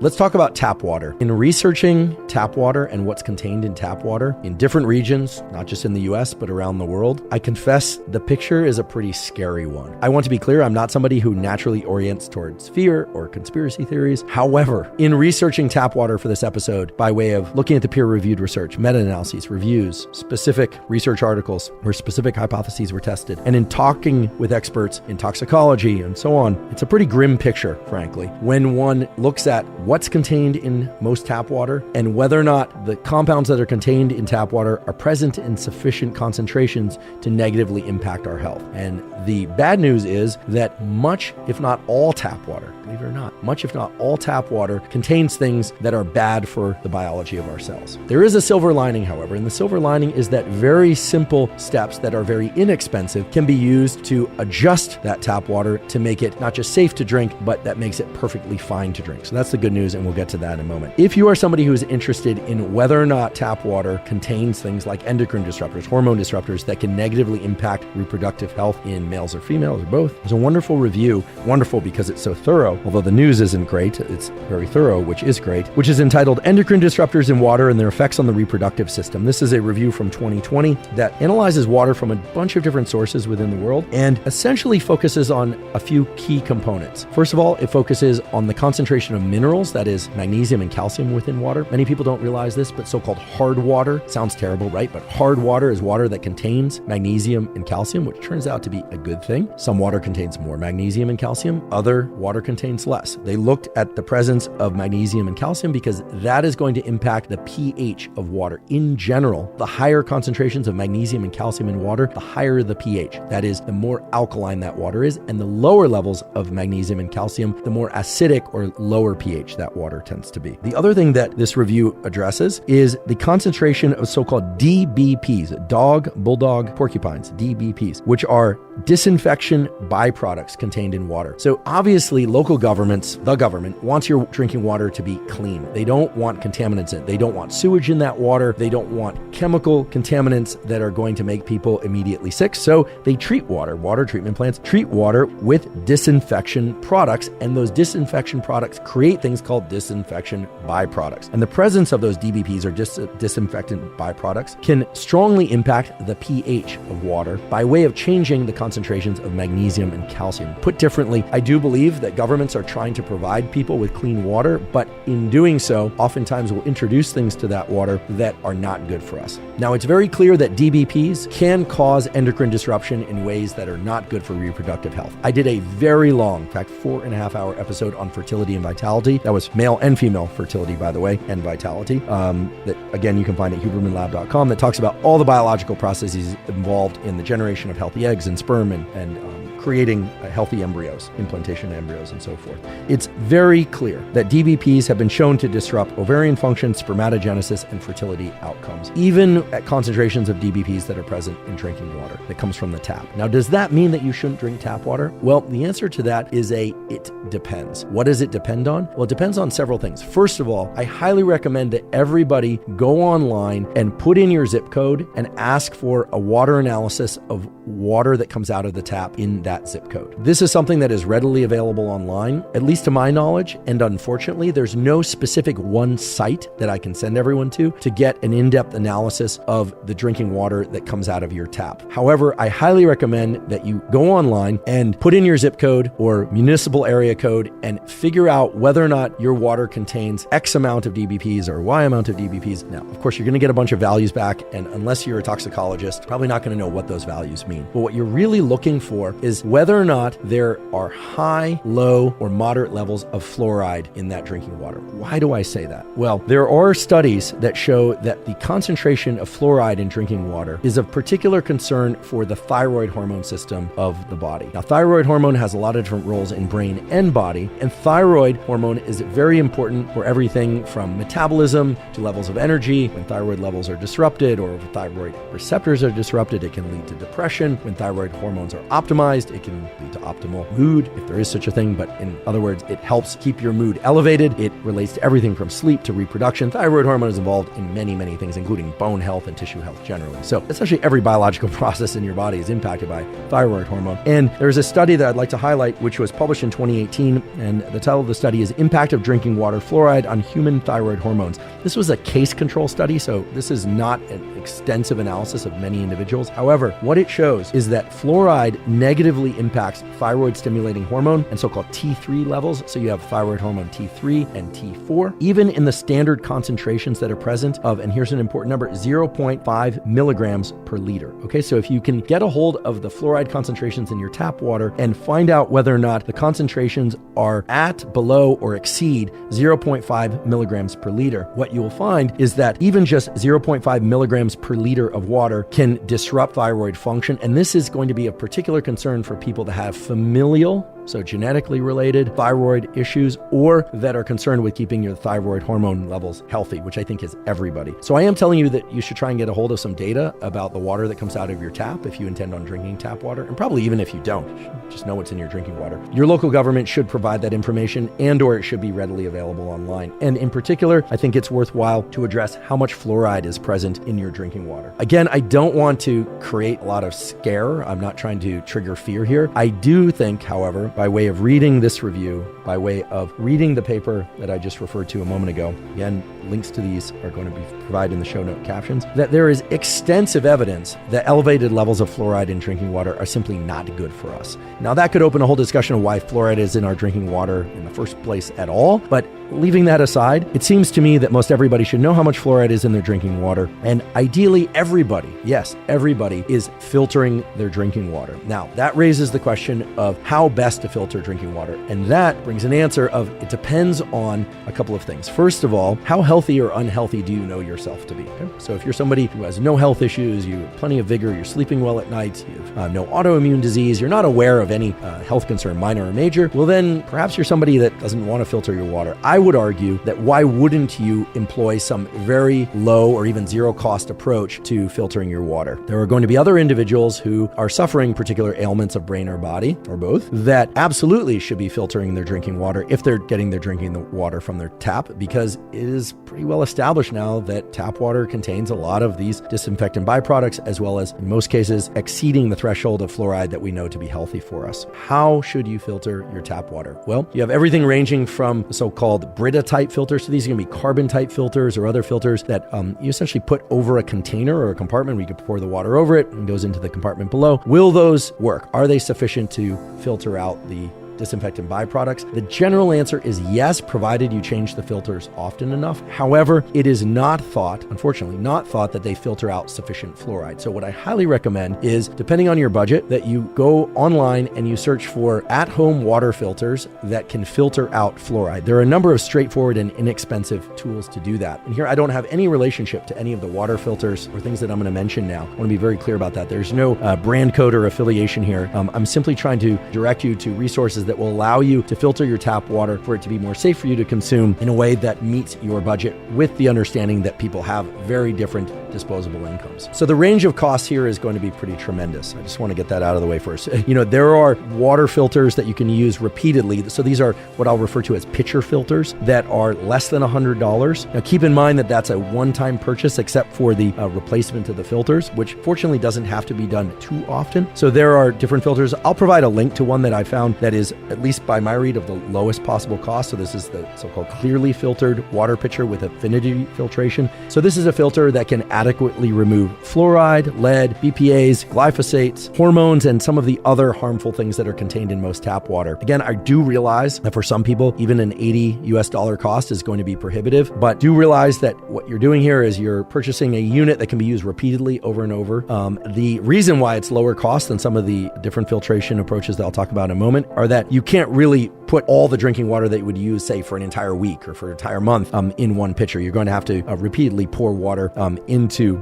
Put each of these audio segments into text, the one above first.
Let's talk about tap water. In researching tap water and what's contained in tap water in different regions, not just in the US, but around the world, I confess the picture is a pretty scary one. I want to be clear, I'm not somebody who naturally orients towards fear or conspiracy theories. However, in researching tap water for this episode, by way of looking at the peer-reviewed research, meta-analyses, reviews, specific research articles where specific hypotheses were tested, and in talking with experts in toxicology and so on, it's a pretty grim picture, frankly, when one looks at what's contained in most tap water and whether or not the compounds that are contained in tap water are present in sufficient concentrations to negatively impact our health. And the bad news is that much, if not all tap water, believe it or not, much, if not all tap water contains things that are bad for the biology of our cells. There is a silver lining, however, and the silver lining is that very simple steps that are very inexpensive can be used to adjust that tap water to make it not just safe to drink, but that makes it perfectly fine to drink. So that's the good news, and we'll get to that in a moment. If you are somebody who is interested in whether or not tap water contains things like endocrine disruptors, hormone disruptors that can negatively impact reproductive health in males or females or both, there's a wonderful review, wonderful because it's so thorough, although the news isn't great, it's very thorough, which is great, which is entitled Endocrine Disruptors in Water and Their Effects on the Reproductive System. This is a review from 2020 that analyzes water from a bunch of different sources within the world and essentially focuses on a few key components. First of all, it focuses on the concentration of minerals, that is magnesium and calcium within water. Many people don't realize this, but so-called hard water sounds terrible, right? But hard water is water that contains magnesium and calcium, which turns out to be a good thing. Some water contains more magnesium and calcium. Other water contains less. They looked at the presence of magnesium and calcium because that is going to impact the pH of water. In general, the higher concentrations of magnesium and calcium in water, the higher the pH. That is, the more alkaline that water is, and the lower levels of magnesium and calcium, the more acidic or lower pH that water tends to be. The other thing that this review addresses is the concentration of so-called DBPs, dog, bulldog, porcupines, DBPs, which are disinfection byproducts contained in water. So obviously local governments, the government, wants your drinking water to be clean. They don't want contaminants in it. They don't want sewage in that water. They don't want chemical contaminants that are going to make people immediately sick. So they treat water treatment plants treat water with disinfection products, and those disinfection products create things called disinfection byproducts. And the presence of those DBPs or disinfectant byproducts can strongly impact the pH of water by way of changing the concentrations of magnesium and calcium. Put differently, I do believe that governments are trying to provide people with clean water, but in doing so, oftentimes will introduce things to that water that are not good for us. Now, it's very clear that DBPs can cause endocrine disruption in ways that are not good for reproductive health. I did a very long, in fact, 4.5-hour episode on fertility and vitality. That was male and female fertility, by the way, and vitality. That, again, you can find at hubermanlab.com, that talks about all the biological processes involved in the generation of healthy eggs and sperm and creating healthy embryos, implantation embryos, and so forth. It's very clear that DBPs have been shown to disrupt ovarian function, spermatogenesis, and fertility outcomes, even at concentrations of DBPs that are present in drinking water that comes from the tap. Now, does that mean that you shouldn't drink tap water? Well, the answer to that is it depends. What does it depend on? Well, it depends on several things. First of all, I highly recommend that everybody go online and put in your zip code and ask for a water analysis of water that comes out of the tap in that zip code. This is something that is readily available online, at least to my knowledge, and unfortunately, there's no specific one site that I can send everyone to get an in-depth analysis of the drinking water that comes out of your tap. However, I highly recommend that you go online and put in your zip code or municipal area code and figure out whether or not your water contains X amount of DBPs or Y amount of DBPs. Now, of course, you're going to get a bunch of values back, and unless you're a toxicologist, probably not going to know what those values mean. But what you're really looking for is whether or not there are high, low, or moderate levels of fluoride in that drinking water. Why do I say that? Well, there are studies that show that the concentration of fluoride in drinking water is of particular concern for the thyroid hormone system of the body. Now, thyroid hormone has a lot of different roles in brain and body, and thyroid hormone is very important for everything from metabolism to levels of energy. When thyroid levels are disrupted or if thyroid receptors are disrupted, it can lead to depression. When thyroid hormones are optimized, used. It can lead to optimal mood, if there is such a thing, but in other words, it helps keep your mood elevated. It relates to everything from sleep to reproduction. Thyroid hormone is involved in many, many things, including bone health and tissue health generally. So essentially every biological process in your body is impacted by thyroid hormone. And there's a study that I'd like to highlight, which was published in 2018, and the title of the study is Impact of Drinking Water Fluoride on Human Thyroid Hormones. This was a case control study, so this is not an extensive analysis of many individuals. However, what it shows is that fluoride negatively impacts thyroid stimulating hormone and so-called T3 levels. So you have thyroid hormone T3 and T4, even in the standard concentrations that are present of, and here's an important number, 0.5 milligrams per liter. Okay, so if you can get a hold of the fluoride concentrations in your tap water and find out whether or not the concentrations are at, below, or exceed 0.5 milligrams per liter, what you will find is that even just 0.5 milligrams per liter of water can disrupt thyroid function. And this is going to be of particular concern for people that have familial, so genetically related thyroid issues, or that are concerned with keeping your thyroid hormone levels healthy, which I think is everybody. So I am telling you that you should try and get a hold of some data about the water that comes out of your tap if you intend on drinking tap water, and probably even if you don't, just know what's in your drinking water. Your local government should provide that information, and or it should be readily available online. And in particular, I think it's worthwhile to address how much fluoride is present in your drinking water. Again, I don't want to create a lot of scare. I'm not trying to trigger fear here. I do think, however, by way of reading this review, by way of reading the paper that I just referred to a moment ago, again, links to these are going to be provided in the show note captions, that there is extensive evidence that elevated levels of fluoride in drinking water are simply not good for us. Now, that could open a whole discussion of why fluoride is in our drinking water in the first place at all, but leaving that aside, it seems to me that most everybody should know how much fluoride is in their drinking water, and ideally everybody, yes, everybody is filtering their drinking water. Now, that raises the question of how best to filter drinking water, and that brings an answer of it depends on a couple of things. First of all, how healthy or unhealthy do you know yourself to be? Okay? So if you're somebody who has no health issues, you have plenty of vigor, you're sleeping well at night, you have no autoimmune disease, you're not aware of any health concern, minor or major, well then perhaps you're somebody that doesn't want to filter your water. I would argue that why wouldn't you employ some very low or even zero cost approach to filtering your water? There are going to be other individuals who are suffering particular ailments of brain or body, or both, that absolutely should be filtering their drinking water if they're getting their drinking water from their tap, because it is pretty well established now that tap water contains a lot of these disinfectant byproducts, as well as in most cases exceeding the threshold of fluoride that we know to be healthy for us. How should you filter your tap water? Well, you have everything ranging from the so-called Brita type filters. So these are going to be carbon type filters or other filters that you essentially put over a container or a compartment where you can pour the water over it and goes into the compartment below. Will those work? Are they sufficient to filter out the disinfectant byproducts? The general answer is yes, provided you change the filters often enough. However, it is not thought, unfortunately, not thought that they filter out sufficient fluoride. So what I highly recommend is, depending on your budget, that you go online and you search for at-home water filters that can filter out fluoride. There are a number of straightforward and inexpensive tools to do that. And here I don't have any relationship to any of the water filters or things that I'm going to mention now. I want to be very clear about that. There's no brand code or affiliation here. I'm simply trying to direct you to resources that will allow you to filter your tap water for it to be more safe for you to consume in a way that meets your budget, with the understanding that people have very different disposable incomes. So the range of costs here is going to be pretty tremendous. I just want to get that out of the way first. There are water filters that you can use repeatedly. So these are what I'll refer to as pitcher filters that are less than $100. Now keep in mind that that's a one-time purchase, except for the replacement of the filters, which fortunately doesn't have to be done too often. So there are different filters. I'll provide a link to one that I found that is, at least by my read, of the lowest possible cost. So this is the so-called clearly filtered water pitcher with affinity filtration. So this is a filter that can adequately remove fluoride, lead, BPAs, glyphosates, hormones, and some of the other harmful things that are contained in most tap water. Again, I do realize that for some people, even an $80 cost is going to be prohibitive, but do realize that what you're doing here is you're purchasing a unit that can be used repeatedly over and over. The reason why it's lower cost than some of the different filtration approaches that I'll talk about in a moment are that you can't really put all the drinking water that you would use, say, for an entire week or for an entire month in one pitcher. You're going to have to repeatedly pour water into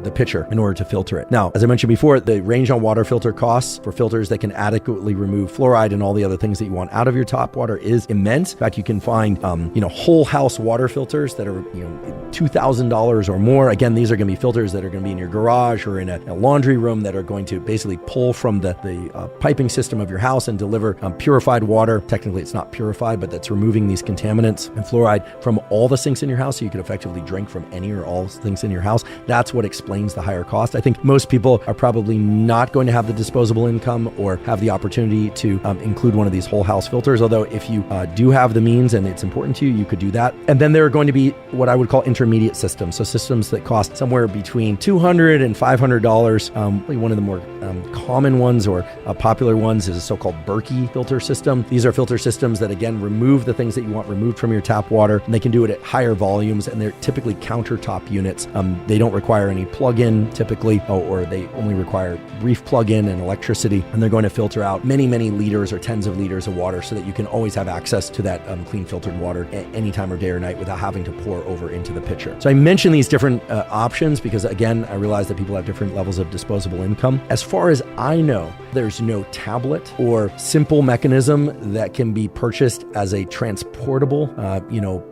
the pitcher in order to filter it. Now, as I mentioned before, the range on water filter costs for filters that can adequately remove fluoride and all the other things that you want out of your tap water is immense. In fact, you can find, whole house water filters that are, $2,000 or more. Again, these are going to be filters that are going to be in your garage or in a laundry room that are going to basically pull from the piping system of your house and deliver purified water. Technically, it's not purified, but that's removing these contaminants and fluoride from all the sinks in your house, so you can effectively drink from any or all sinks in your house. That's what explains the higher cost. I think most people are probably not going to have the disposable income or have the opportunity to include one of these whole house filters, although if you do have the means and it's important to you, you could do that. And then there are going to be what I would call intermediate systems, so systems that cost somewhere between $200 and $500. One of the more common ones or popular ones is a so-called Berkey filter system. These are filter systems that, again, remove the things that you want removed from your tap water, and they can do it at higher volumes, and they're typically countertop units. They don't require any plug-in typically, or they only require brief plug-in and electricity, and they're going to filter out many, many liters or tens of liters of water so that you can always have access to that clean filtered water at any time of day or night without having to pour over into the pitcher. So I mention these different options because, again, I realize that people have different levels of disposable income. As far as I know, there's no tablet or simple mechanism that can be purchased as a transportable,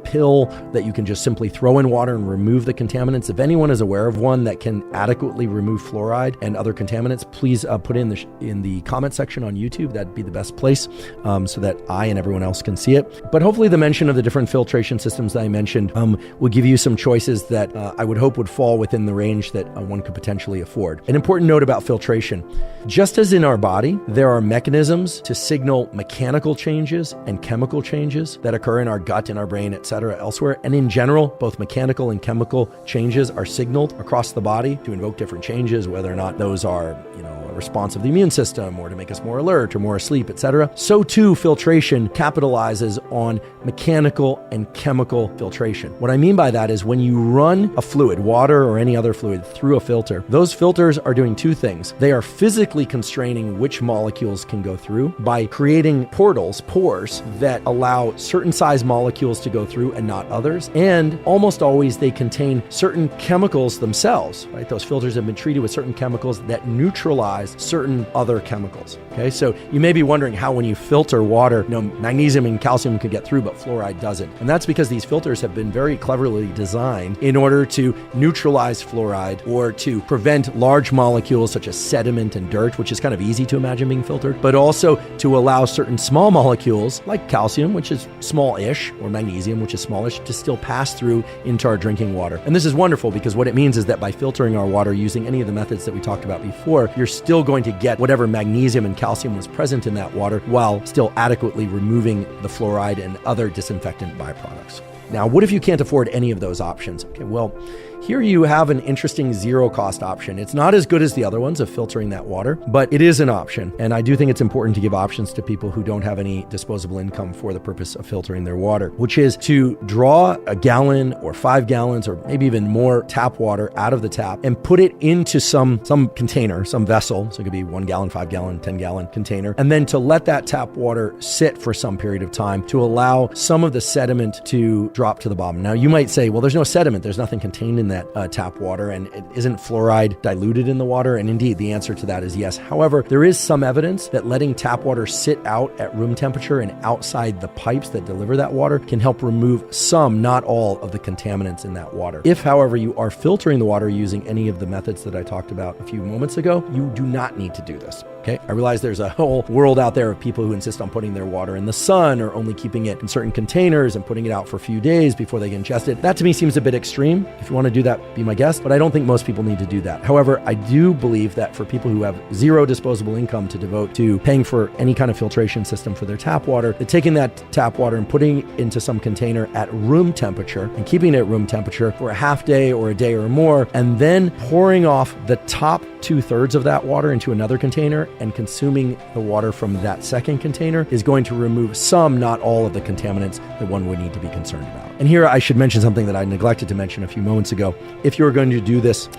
pill that you can just simply throw in water and remove the contaminants. If anyone is aware of one that can adequately remove fluoride and other contaminants, please put in the comment section on YouTube. That'd be the best place so that I and everyone else can see it. But hopefully the mention of the different filtration systems that I mentioned will give you some choices that I would hope would fall within the range that one could potentially afford. An important note about filtration: just as in our body, there are mechanisms to signal mechanical changes and chemical changes that occur in our gut, in our brain, etc., elsewhere. And in general, both mechanical and chemical changes are signaled across the body to invoke different changes, whether or not those are, a response of the immune system or to make us more alert or more asleep, etc. So too, filtration capitalizes on mechanical and chemical filtration. What I mean by that is when you run a fluid, water or any other fluid, through a filter, those filters are doing two things. They are physically constraining which molecules can go through by creating pores, that allow certain size molecules to go through and not others. And almost always they contain certain chemicals themselves, right? Those filters have been treated with certain chemicals that neutralize certain other chemicals. Okay, so you may be wondering how when you filter water, magnesium and calcium could get through, but fluoride doesn't. And that's because these filters have been very cleverly designed in order to neutralize fluoride or to prevent large molecules such as sediment and dirt, which is kind of easy to imagine being filtered, but also to allow certain small molecules like calcium, which is small-ish, or magnesium, which is smallish, to still pass through into our drinking water. And this is wonderful because what it means is that by filtering our water using any of the methods that we talked about before, you're still going to get whatever magnesium and calcium was present in that water while still adequately removing the fluoride and other disinfectant byproducts. Now, what if you can't afford any of those options? Okay, well, here you have an interesting zero-cost option. It's not as good as the other ones of filtering that water, but it is an option. And I do think it's important to give options to people who don't have any disposable income for the purpose of filtering their water, which is to draw a gallon or 5 gallons or maybe even more tap water out of the tap and put it into some container, some vessel. So it could be 1 gallon, 5 gallon, 10 gallon container. And then to let that tap water sit for some period of time to allow some of the sediment to drop to the bottom. Now, you might say, well, there's no sediment. There's nothing contained in that tap water, and isn't fluoride diluted in the water? And indeed, the answer to that is yes. However, there is some evidence that letting tap water sit out at room temperature and outside the pipes that deliver that water can help remove some, not all, of the contaminants in that water. If, however, you are filtering the water using any of the methods that I talked about a few moments ago, you do not need to do this. Okay, I realize there's a whole world out there of people who insist on putting their water in the sun or only keeping it in certain containers and putting it out for a few days before they get ingested. That to me seems a bit extreme. If you want to do that, be my guest, but I don't think most people need to do that. However, I do believe that for people who have zero disposable income to devote to paying for any kind of filtration system for their tap water, that taking that tap water and putting it into some container at room temperature and keeping it at room temperature for a half day or a day or more, and then pouring off the top 2/3 of that water into another container and consuming the water from that second container is going to remove some, not all, of the contaminants that one would need to be concerned about. And here I should mention something that I neglected to mention a few moments ago. If you're going to do this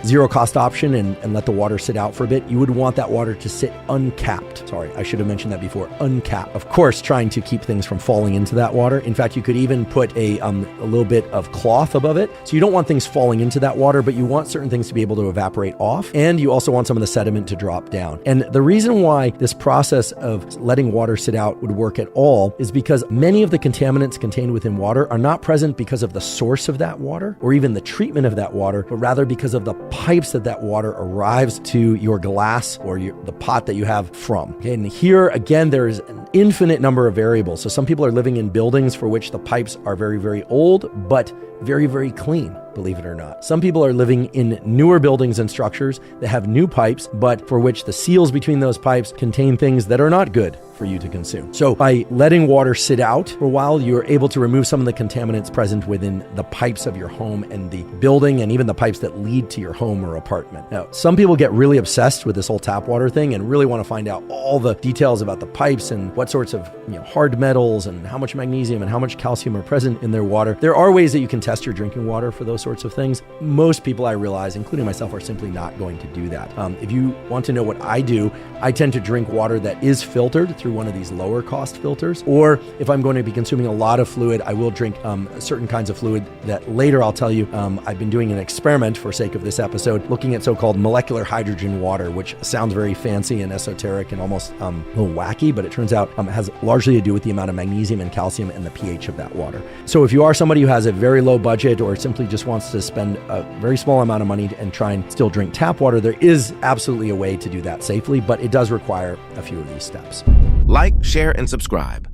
zero cost option and let the water sit out for a bit, you would want that water to sit uncapped. Sorry, I should have mentioned that before, uncapped. Of course, trying to keep things from falling into that water. In fact, you could even put a little bit of cloth above it. So you don't want things falling into that water, but you want certain things to be able to evaporate off. And you also want some of the sediment to drop down. And the reason why this process of letting water sit out would work at all is because many of the contaminants contained within water are not present because of the source of that water or even the treatment of that water, but rather because of the pipes that water arrives to your glass or the pot that you have from. Okay, and here again, there is an infinite number of variables. So some people are living in buildings for which the pipes are very, very old, but very, very clean, believe it or not. Some people are living in newer buildings and structures that have new pipes, but for which the seals between those pipes contain things that are not good for you to consume. So by letting water sit out for a while, you're able to remove some of the contaminants present within the pipes of your home and the building and even the pipes that lead to your home or apartment. Now, some people get really obsessed with this whole tap water thing and really want to find out all the details about the pipes and what sorts of hard metals and how much magnesium and how much calcium are present in their water. There are ways that you can test your drinking water for those sorts of things. Most people, I realize, including myself, are simply not going to do that. If you want to know what I do, I tend to drink water that is filtered through one of these lower cost filters. Or if I'm going to be consuming a lot of fluid, I will drink certain kinds of fluid that later I'll tell you. I've been doing an experiment for sake of this episode, looking at so-called molecular hydrogen water, which sounds very fancy and esoteric and almost a little wacky, but it turns out it has largely to do with the amount of magnesium and calcium and the pH of that water. So if you are somebody who has a very low budget or simply just wants to spend a very small amount of money and try and still drink tap water, there is absolutely a way to do that safely, but it does require a few of these steps. Like, share, and subscribe.